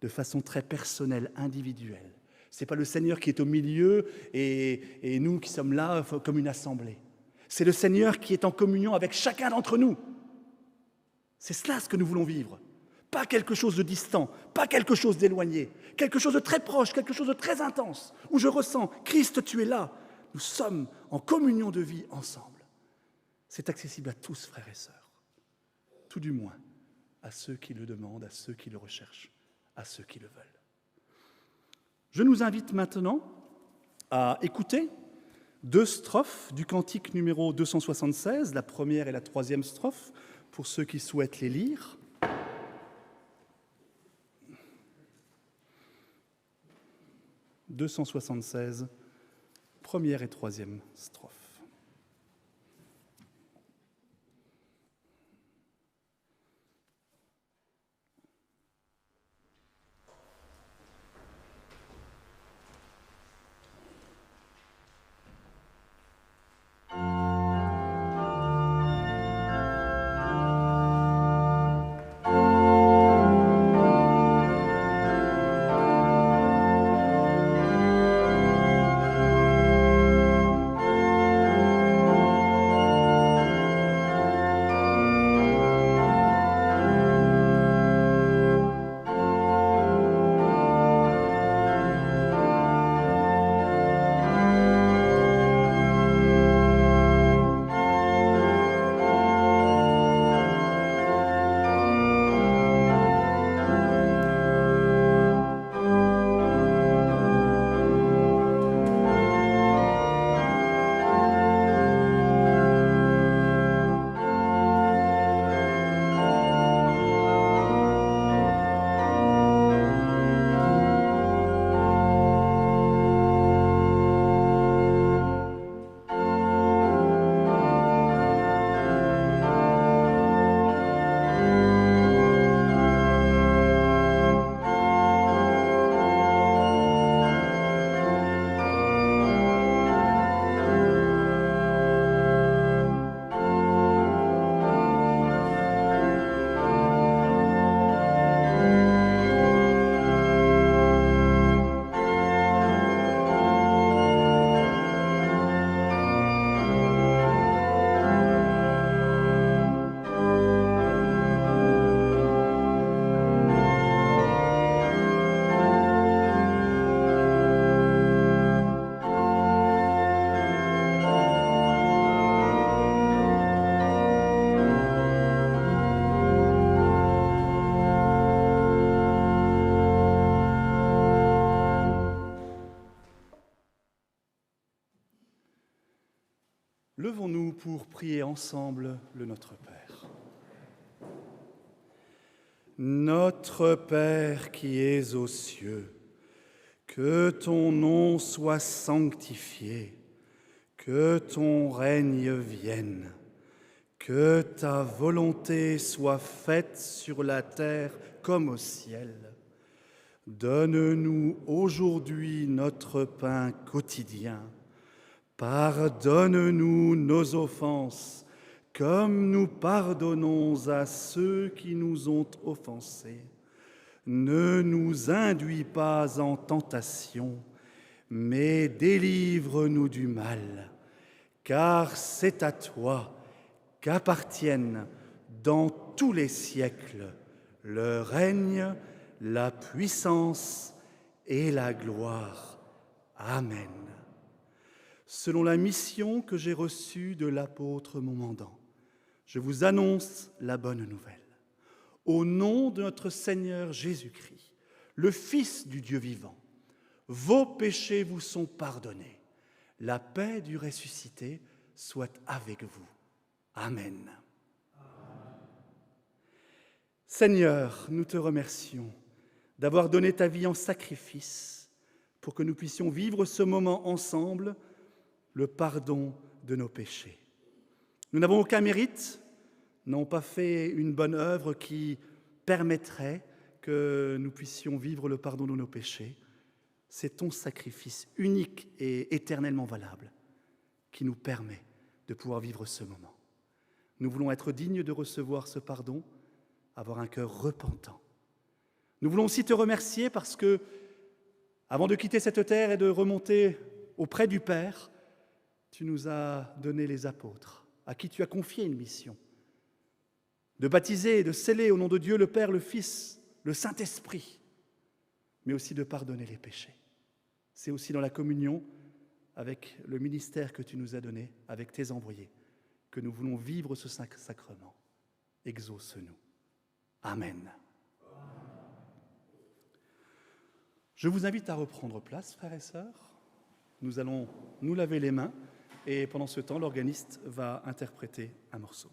de façon très personnelle, individuelle. Ce n'est pas le Seigneur qui est au milieu et nous qui sommes là comme une assemblée. C'est le Seigneur qui est en communion avec chacun d'entre nous. C'est cela ce que nous voulons vivre. Pas quelque chose de distant, pas quelque chose d'éloigné, quelque chose de très proche, quelque chose de très intense, où je ressens, Christ, tu es là. Nous sommes en communion de vie ensemble. C'est accessible à tous, frères et sœurs. Tout du moins à ceux qui le demandent, à ceux qui le recherchent, à ceux qui le veulent. Je nous invite maintenant à écouter 2 strophes du cantique numéro 276, la première et la troisième strophe, pour ceux qui souhaitent les lire. « 276, première et troisième strophe. Levons-nous pour prier ensemble le Notre Père. Notre Père qui es aux cieux, que ton nom soit sanctifié, que ton règne vienne, que ta volonté soit faite sur la terre comme au ciel. Donne-nous aujourd'hui notre pain quotidien. Pardonne-nous nos offenses, comme nous pardonnons à ceux qui nous ont offensés. Ne nous induis pas en tentation, mais délivre-nous du mal, car c'est à toi qu'appartiennent dans tous les siècles le règne, la puissance et la gloire. Amen. Selon la mission que j'ai reçue de l'apôtre Momendant, je vous annonce la bonne nouvelle. Au nom de notre Seigneur Jésus-Christ, le Fils du Dieu vivant, vos péchés vous sont pardonnés. La paix du ressuscité soit avec vous. Amen. Seigneur, nous te remercions d'avoir donné ta vie en sacrifice pour que nous puissions vivre ce moment ensemble, le pardon de nos péchés. Nous n'avons aucun mérite, n'avons pas fait une bonne œuvre qui permettrait que nous puissions vivre le pardon de nos péchés. C'est ton sacrifice unique et éternellement valable qui nous permet de pouvoir vivre ce moment. Nous voulons être dignes de recevoir ce pardon, avoir un cœur repentant. Nous voulons aussi te remercier parce que, avant de quitter cette terre et de remonter auprès du Père, tu nous as donné les apôtres, à qui tu as confié une mission, de baptiser et de sceller au nom de Dieu le Père, le Fils, le Saint-Esprit, mais aussi de pardonner les péchés. C'est aussi dans la communion, avec le ministère que tu nous as donné, avec tes envoyés, que nous voulons vivre ce sacrement. Exauce-nous. Amen. Je vous invite à reprendre place, frères et sœurs. Nous allons nous laver les mains et pendant ce temps, l'organiste va interpréter un morceau.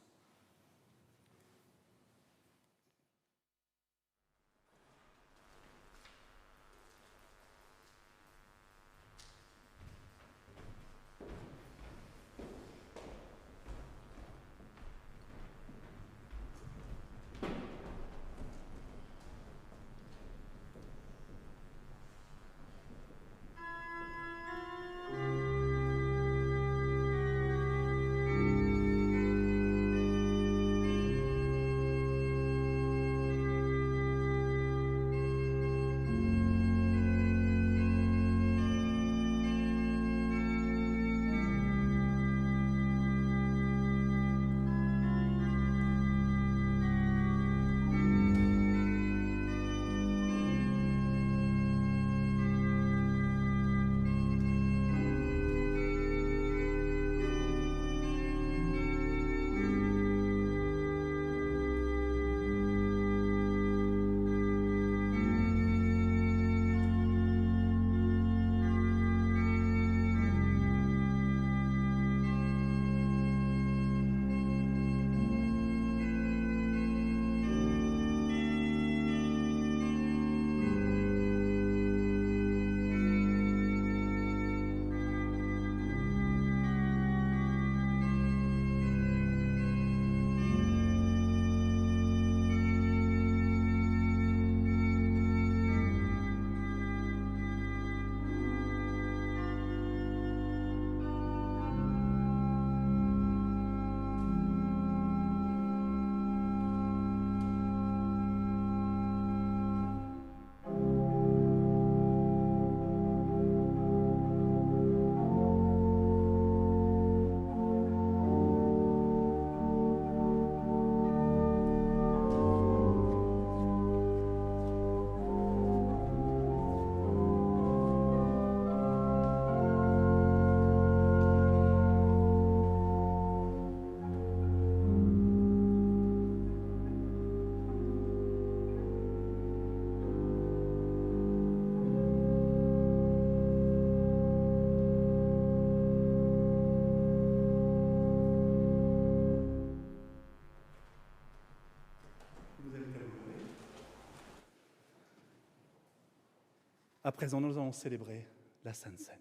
À présent, nous allons célébrer la Sainte Seine.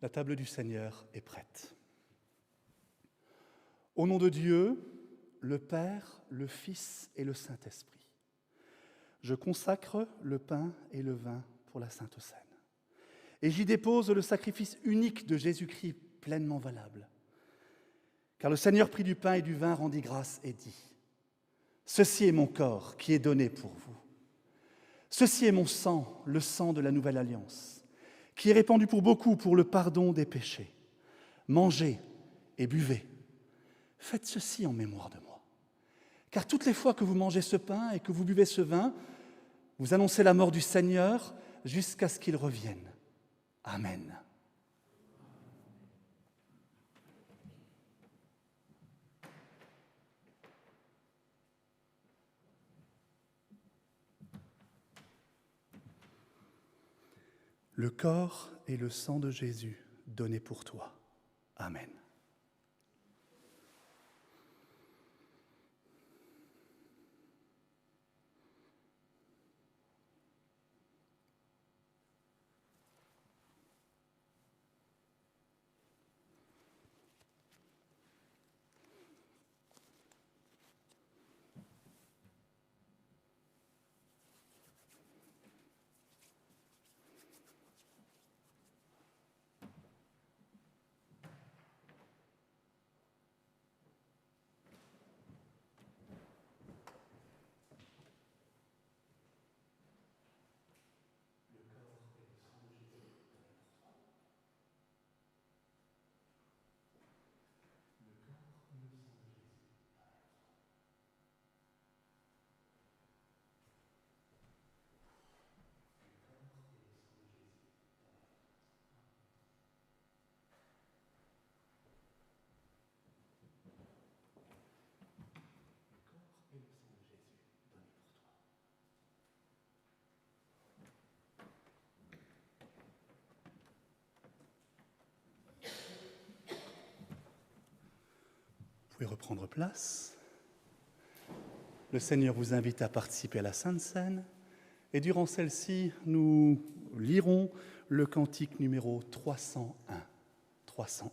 La table du Seigneur est prête. Au nom de Dieu, le Père, le Fils et le Saint-Esprit, je consacre le pain et le vin pour la Sainte Seine. Et j'y dépose le sacrifice unique de Jésus-Christ pleinement valable. Car le Seigneur prit du pain et du vin, rendit grâce et dit : ceci est mon corps qui est donné pour vous. Ceci est mon sang, le sang de la nouvelle alliance, qui est répandu pour beaucoup pour le pardon des péchés. Mangez et buvez. Faites ceci en mémoire de moi. Car toutes les fois que vous mangez ce pain et que vous buvez ce vin, vous annoncez la mort du Seigneur jusqu'à ce qu'il revienne. Amen. Le corps et le sang de Jésus donnés pour toi. Amen. Vous pouvez reprendre place. Le Seigneur vous invite à participer à la Sainte Seine et durant celle-ci, nous lirons le cantique numéro 301. 301.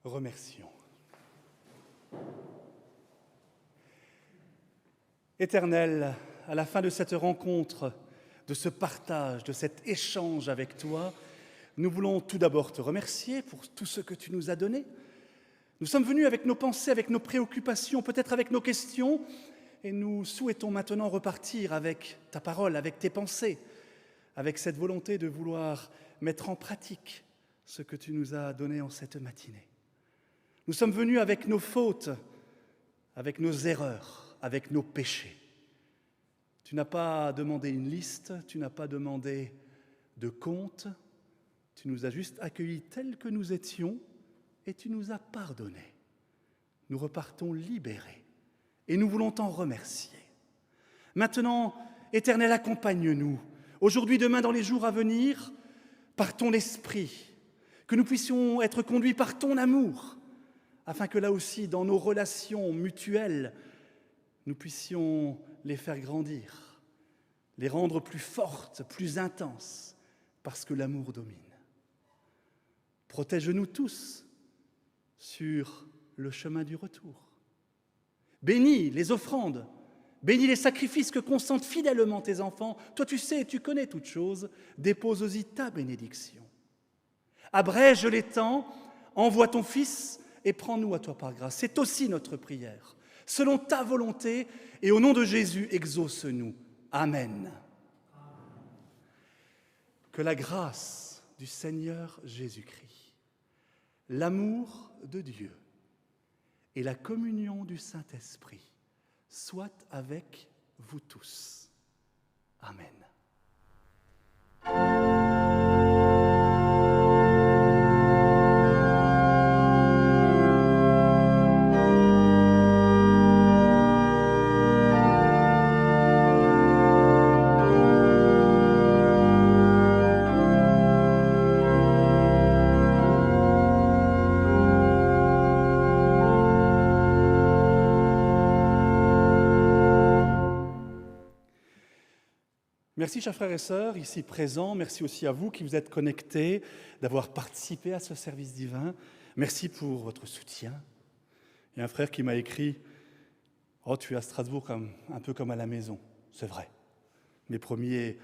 Remercions. Éternel, à la fin de cette rencontre, de ce partage, de cet échange avec toi, nous voulons tout d'abord te remercier pour tout ce que tu nous as donné. Nous sommes venus avec nos pensées, avec nos préoccupations, peut-être avec nos questions, et nous souhaitons maintenant repartir avec ta parole, avec tes pensées, avec cette volonté de vouloir mettre en pratique ce que tu nous as donné en cette matinée. Nous sommes venus avec nos fautes, avec nos erreurs, avec nos péchés. Tu n'as pas demandé une liste, tu n'as pas demandé de compte, tu nous as juste accueillis tels que nous étions et tu nous as pardonnés. Nous repartons libérés et nous voulons t'en remercier. Maintenant, Éternel, accompagne-nous, aujourd'hui, demain, dans les jours à venir, par ton esprit, que nous puissions être conduits par ton amour, afin que là aussi, dans nos relations mutuelles, nous puissions les faire grandir, les rendre plus fortes, plus intenses, parce que l'amour domine. Protège-nous tous sur le chemin du retour. Bénis les offrandes, bénis les sacrifices que consentent fidèlement tes enfants. Toi, tu sais et tu connais toutes choses, dépose-y ta bénédiction. Abrège les temps, envoie ton Fils et prends-nous à toi par grâce. C'est aussi notre prière. Selon ta volonté et au nom de Jésus, exauce-nous. Amen. Que la grâce du Seigneur Jésus-Christ, l'amour de Dieu et la communion du Saint-Esprit soient avec vous tous. Amen. Merci, chers frères et sœurs, ici présents. Merci aussi à vous qui vous êtes connectés, d'avoir participé à ce service divin. Merci pour votre soutien. Il y a un frère qui m'a écrit « Oh, tu es à Strasbourg un peu comme à la maison. » C'est vrai. Mes premiers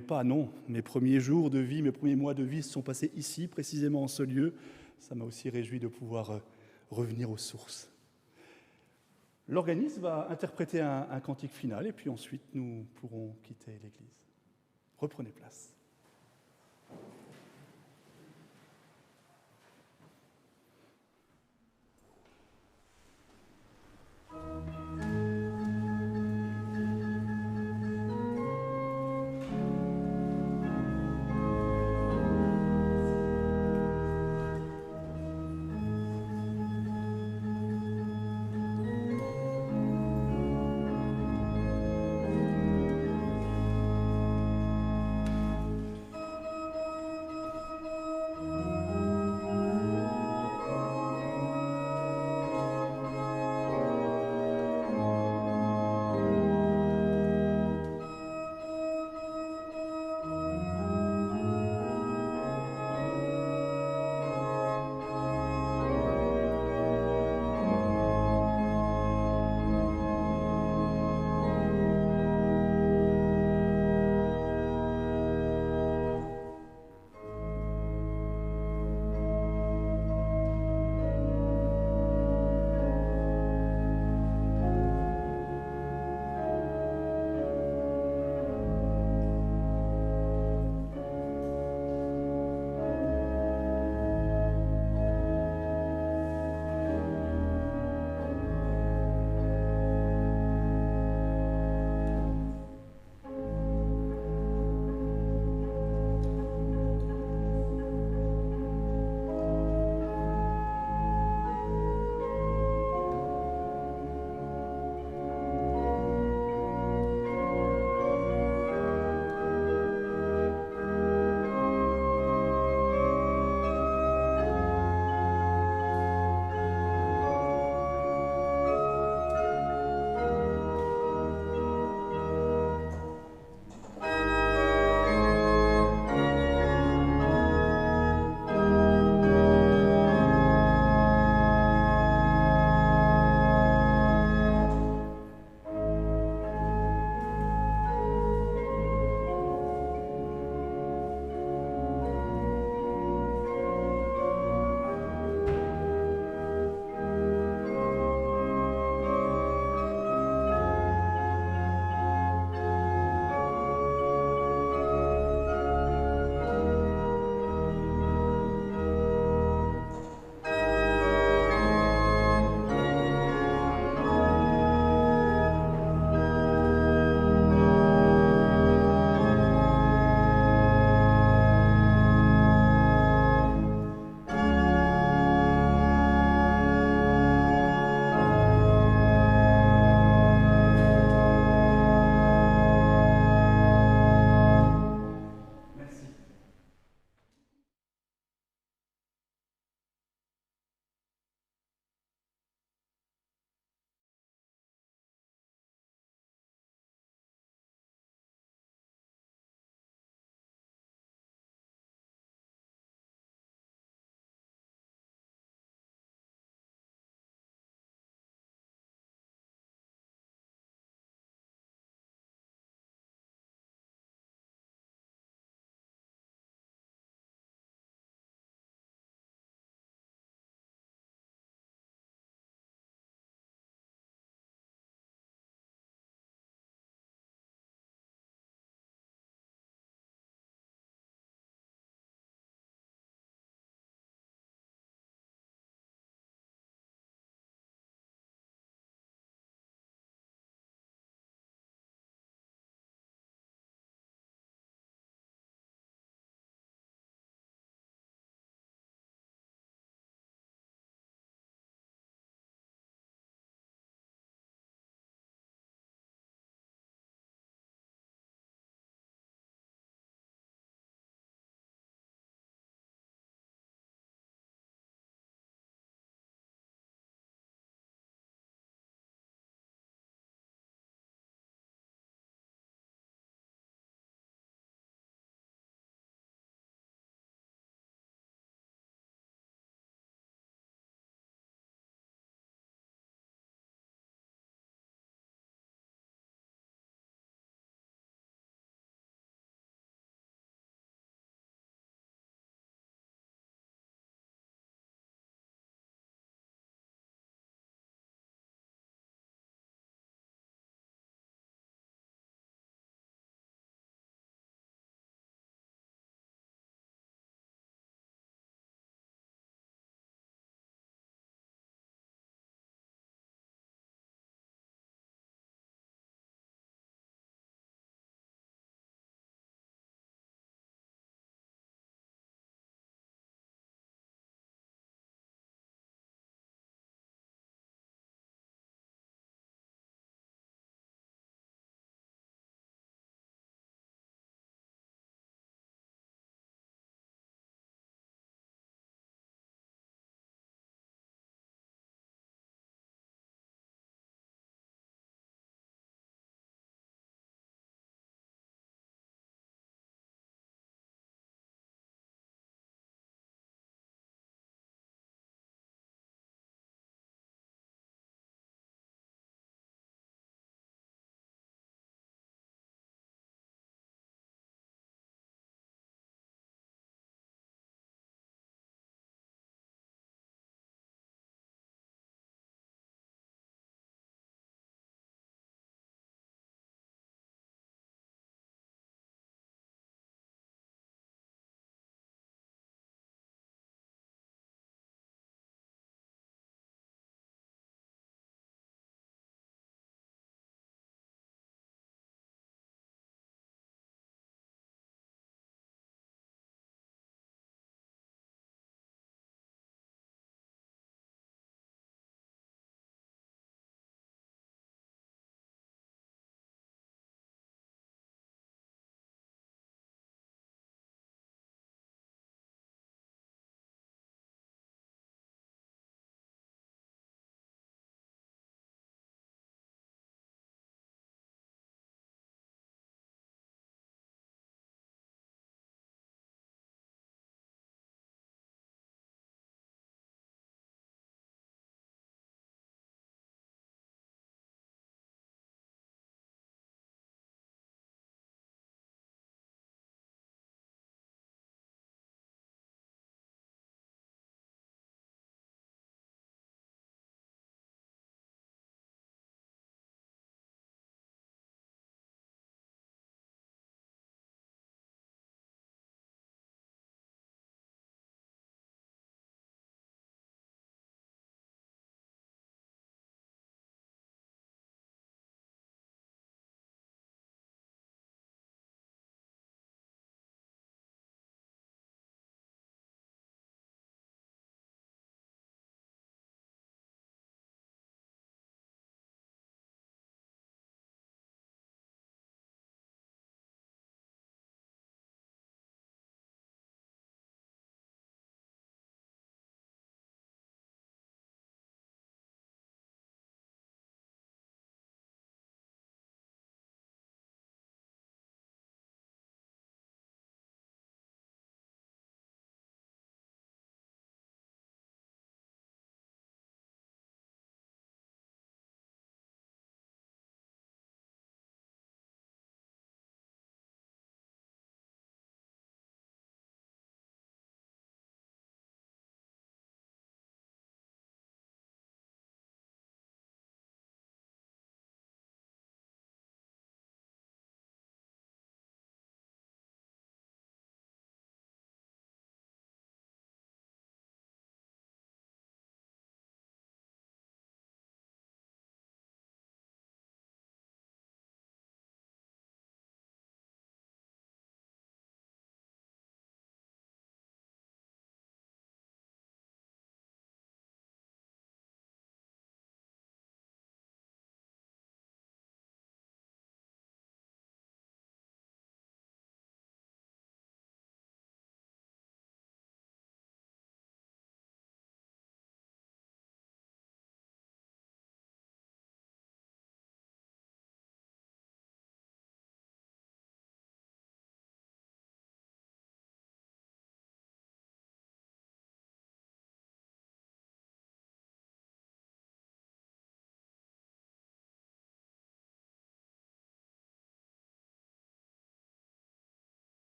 pas, non. Mes premiers jours de vie, mes premiers mois de vie se sont passés ici, précisément en ce lieu. Ça m'a aussi réjoui de pouvoir revenir aux sources. L'organiste va interpréter un cantique final et puis ensuite nous pourrons quitter l'église. Reprenez place.